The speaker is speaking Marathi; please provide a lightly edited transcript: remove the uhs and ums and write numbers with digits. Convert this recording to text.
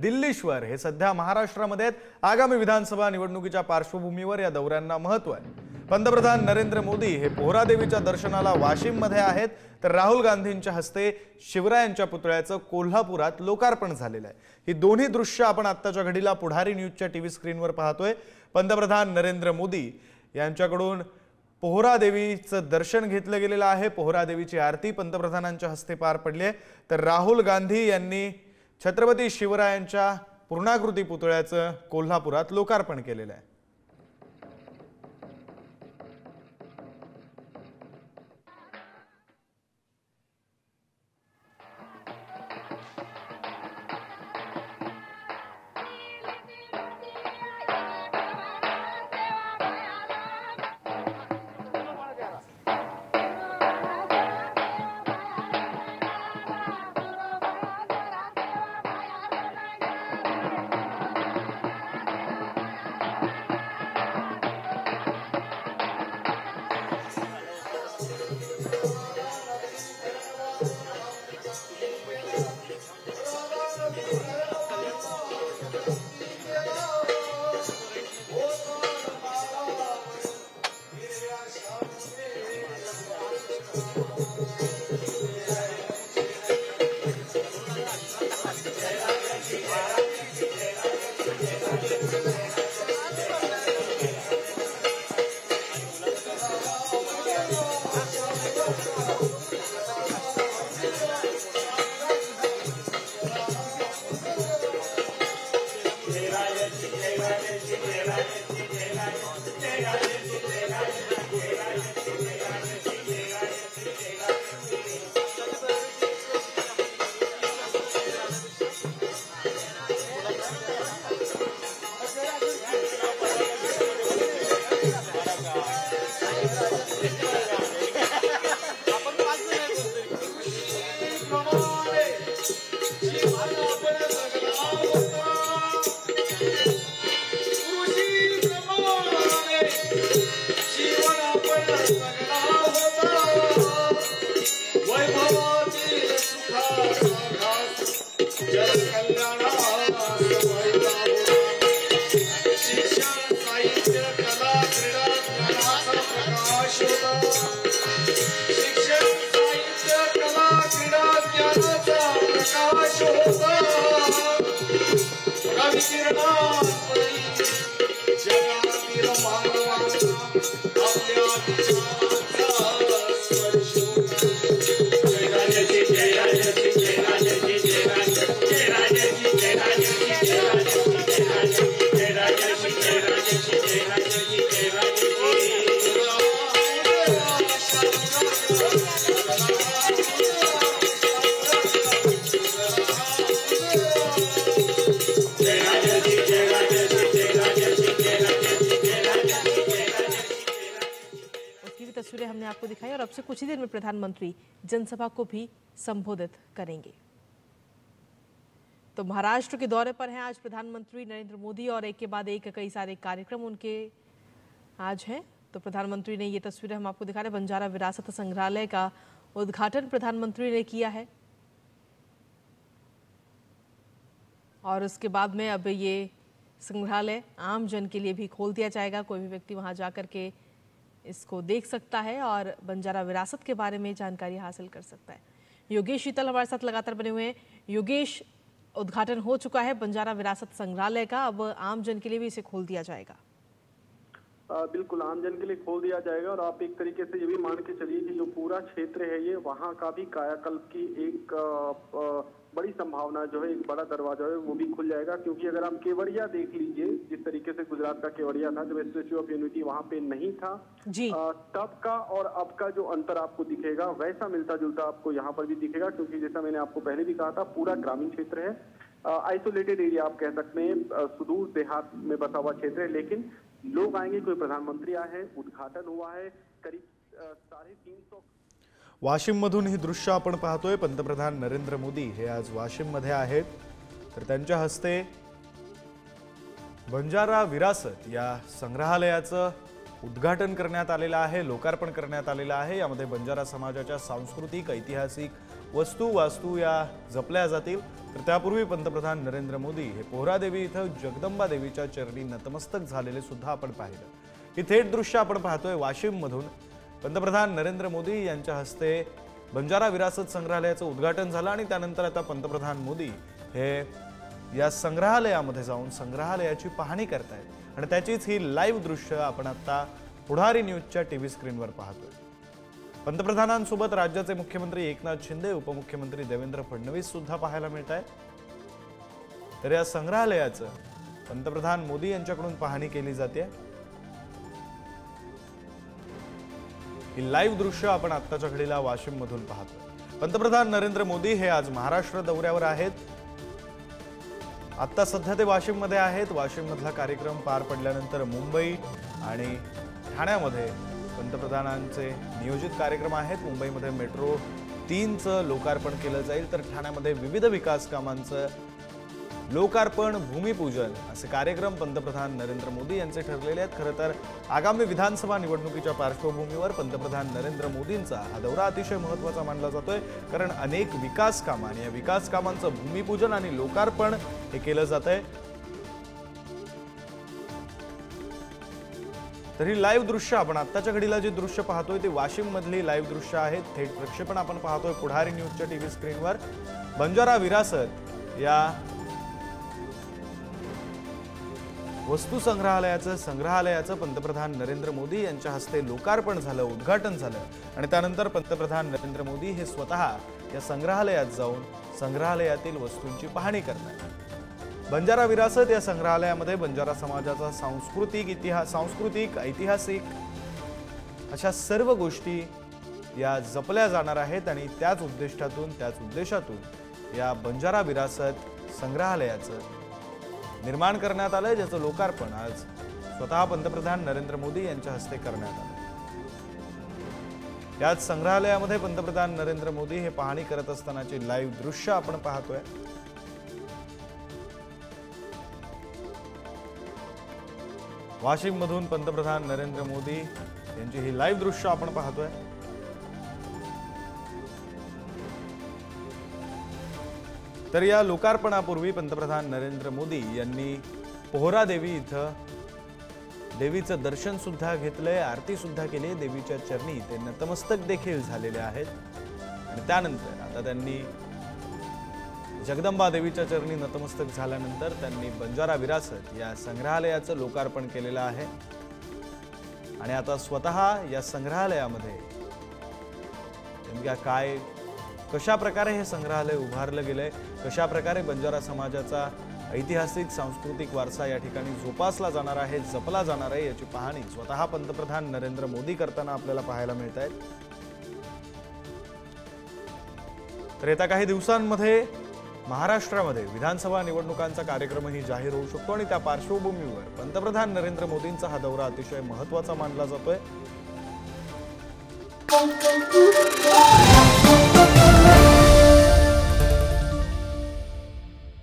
दिल्लीश्वर हे सध्या महाराष्ट्रामध्ये आहेत। आगामी विधानसभा निवडणुकीच्या पार्श्वभूमीवर या दौऱ्यांना महत्त्व आहे। पंतप्रधान नरेंद्र मोदी हे पोहरादेवीच्या दर्शनाला वाशिममध्ये आहेत, तर राहुल गांधींच्या हस्ते शिवरायांच्या पुतळ्याचं कोल्हापुरात लोकार्पण झालेलं आहे। ही दोन्ही दृश्य आपण आत्ताच्या घडीला पुढारी न्यूजच्या टीव्ही स्क्रीनवर पाहतोय। पंतप्रधान नरेंद्र मोदी यांच्याकडून पोहरादेवीचं दर्शन घेतलं गेलेलं आहे। पोहरादेवीची आरती पंतप्रधानांच्या हस्ते पार पडली आहे, तर राहुल गांधी यांनी छत्रपती शिवरायांच्या पूर्णाकृती पुतळ्याचं कोल्हापुरात लोकार्पण केलेलं आहे। तस्वीरें हमने आपको दिखाई और अब से कुछ ही देर में प्रधानमंत्री जनसभा को भी संबोधित करेंगे। तो महाराष्ट्र के दौरे पर हैं आज प्रधानमंत्री नरेंद्र मोदी और एक के बाद एक कई सारे कार्यक्रम उनके आज हैं। तो प्रधानमंत्री ने ये तस्वीरें हम आपको दिखा रहे हैं। बंजारा विरासत संग्रहालय का उद्घाटन प्रधानमंत्री ने किया है और उसके बाद में अब ये संग्रहालय आम जन के लिए भी खोल दिया जाएगा। कोई भी व्यक्ति वहां जाकर के इसको देख सकता है और बंजारा विरासत के बारे में जानकारी हासिल कर सकता है। योगेश शीतल हमारे साथ लगातार बने हुए हैं। योगेश, उद्घाटन हो चुका है बंजारा विरासत संग्रहालय का, अब आम जन के लिए भी इसे खोल दिया जाएगा। बिल्कुल आम जन के लिए खोल दिया जाएगा और आप एक तरीके से ये भी मान के चलिए कि जो पूरा क्षेत्र है ये वहाँ का भी कायाकल्प की एक बड़ी संभावना जो है, एक बड़ा दरवाजा है वो भी खुल जाएगा। क्योंकि अगर आप केवड़िया देख लीजिए, जिस तरीके से गुजरात का केवड़िया था जब स्टैच्यू ऑफ यूनिटी वहाँ पे नहीं था जी, तब का और अब का जो अंतर आपको दिखेगा वैसा मिलता जुलता आपको यहाँ पर भी दिखेगा। क्योंकि जैसा मैंने आपको पहले भी कहा था, पूरा ग्रामीण क्षेत्र है, आइसोलेटेड एरिया आप कह सकते हैं, सुदूर देहात में बसा हुआ क्षेत्र है, लेकिन लोग आएंगे, कोई प्रधानमंत्री आए हैं, उद्घाटन हुआ है, करीब 350 वाशिम मधून ही दृश्य आपण पाहतोय। पंतप्रधान नरेंद्र मोदी हे आज वाशिम मध्ये आहेत, तर त्यांच्या हस्ते बंजारा विरासत या संग्रहालयाचं उद्घाटन करण्यात आलेलं आहे, लोकार्पण करण्यात आलेलं आहे। यामध्ये बंजारा समाजाच्या सांस्कृतिक ऐतिहासिक वस्तू वास्तू या जपल्या जातील। तर त्यापूर्वी पंतप्रधान नरेंद्र मोदी हे पोहरादेवी इथं जगदंबा देवीच्या चरणी नतमस्तक झालेले सुद्धा आपण पाहिलं। ही थेट दृश्य आपण पाहतोय वाशिम मधून। पंतप्रधान नरेंद्र मोदी यांच्या हस्ते बंजारा विरासत संग्रहालयाचं उद्घाटन झालं आणि त्यानंतर आता पंतप्रधान मोदी हे या संग्रहालयामध्ये जाऊन संग्रहालयाची पाहणी करतायत आणि त्याचीच ही लाईव्ह दृश्य आपण आता पुढारी न्यूजच्या टीव्ही स्क्रीनवर पाहतोय। पंतप्रधानांसोबत राज्याचे मुख्यमंत्री एकनाथ शिंदे, उपमुख्यमंत्री देवेंद्र फडणवीस सुद्धा पाहायला मिळत आहेत। तर या संग्रहालयाचं पंतप्रधान मोदी यांच्याकडून पाहणी केली जाते। ही लाईव्ह दृश्य आपण आत्ताच्या घडीला वाशिम मधून पाहतोय। पंतप्रधान नरेंद्र मोदी हे आज महाराष्ट्र दौऱ्यावर आहेत। आता सध्या ते वाशिम मध्ये आहेत। वाशिम मधला कार्यक्रम पार पडल्यानंतर मुंबई आणि ठाण्यामध्ये पंतप्रधानांचे नियोजित कार्यक्रम आहेत। मुंबईमध्ये मेट्रो 3चं लोकार्पण केलं जाईल, तर ठाण्यामध्ये विविध विकास कामांचं लोकार्पण, भूमिपूजन असे कार्यक्रम पंतप्रधान नरेंद्र मोदी यांचे ठरलेले आहेत। खरं तर आगामी विधानसभा निवडणुकीच्या पार्श्वभूमीवर पंतप्रधान नरेंद्र मोदींचा हा दौरा अतिशय महत्त्वाचा मानला जातोय, कारण अनेक विकास कामं आणि या विकास कामांचं भूमिपूजन आणि लोकार्पण हे केलं जातंय। तर ही लाईव्ह दृश्य आपण आत्ताच्या घडीला जे दृश्य पाहतोय ते वाशिम मधली लाईव्ह दृश्य आहेत। थेट प्रक्षेपण आपण पाहतोय पुढारी न्यूजच्या टीव्ही स्क्रीनवर। बंजारा विरासत या वस्तू संग्रहालयाचं पंतप्रधान नरेंद्र मोदी यांच्या हस्ते लोकार्पण झालं, उद्घाटन झालं आणि त्यानंतर पंतप्रधान नरेंद्र मोदी हे स्वतः या संग्रहालयात जाऊन संग्रहालयातील वस्तूंची पाहणी करतात। बंजारा विरासत या संग्रहालयामध्ये बंजारा समाजाचा सांस्कृतिक, ऐतिहासिक अशा सर्व गोष्टी या जपल्या जाणार आहेत आणि त्याच उद्देशातून या बंजारा विरासत संग्रहालयाचं निर्माण करण्यात आलंय, ज्याचं लोकार्पण आज स्वतः पंतप्रधान नरेंद्र मोदी यांच्या हस्ते करण्यात आलं। याच संग्रहालयामध्ये पंतप्रधान नरेंद्र मोदी हे पाहणी करत असतानाची लाईव्ह दृश्य आपण पाहतोय। वाशिम मधून पंतप्रधान नरेंद्र मोदी यांची ही लाईव्ह दृश्य आपण पाहतोय। तर या लोकार्पणापूर्वी पंतप्रधान नरेंद्र मोदी यांनी पोहरादेवी इथं देवीचं दर्शन सुद्धा घेतलंय, आरती सुद्धा केली। देवीच्या चरणी ते नतमस्तक देखील झालेले आहेत आणि त्यानंतर आता त्यांनी जगदंबा देवीच्या चरणी नतमस्तक झाल्यानंतर त्यांनी बंजारा विरासत या संग्रहालयाचं लोकार्पण केलेलं आहे आणि आता स्वतः या संग्रहालयामध्ये नेमक्या कशा प्रकारे हे संग्रहालय उभारलं गेलंय, कशा प्रकारे बंजारा समाजाचा ऐतिहासिक सांस्कृतिक वारसा या ठिकाणी जोपासला जाणार आहे, जपला जाणार आहे, याची पाहणी स्वतः पंतप्रधान नरेंद्र मोदी करताना आपल्याला पाहायला मिळत आहे। तर येत्या काही दिवसांमध्ये महाराष्ट्रामध्ये विधानसभा निवडणुकांचा कार्यक्रमही जाहीर होऊ शकतो आणि त्या पार्श्वभूमीवर पंतप्रधान नरेंद्र मोदींचा हा दौरा अतिशय महत्त्वाचा मानला जातोय।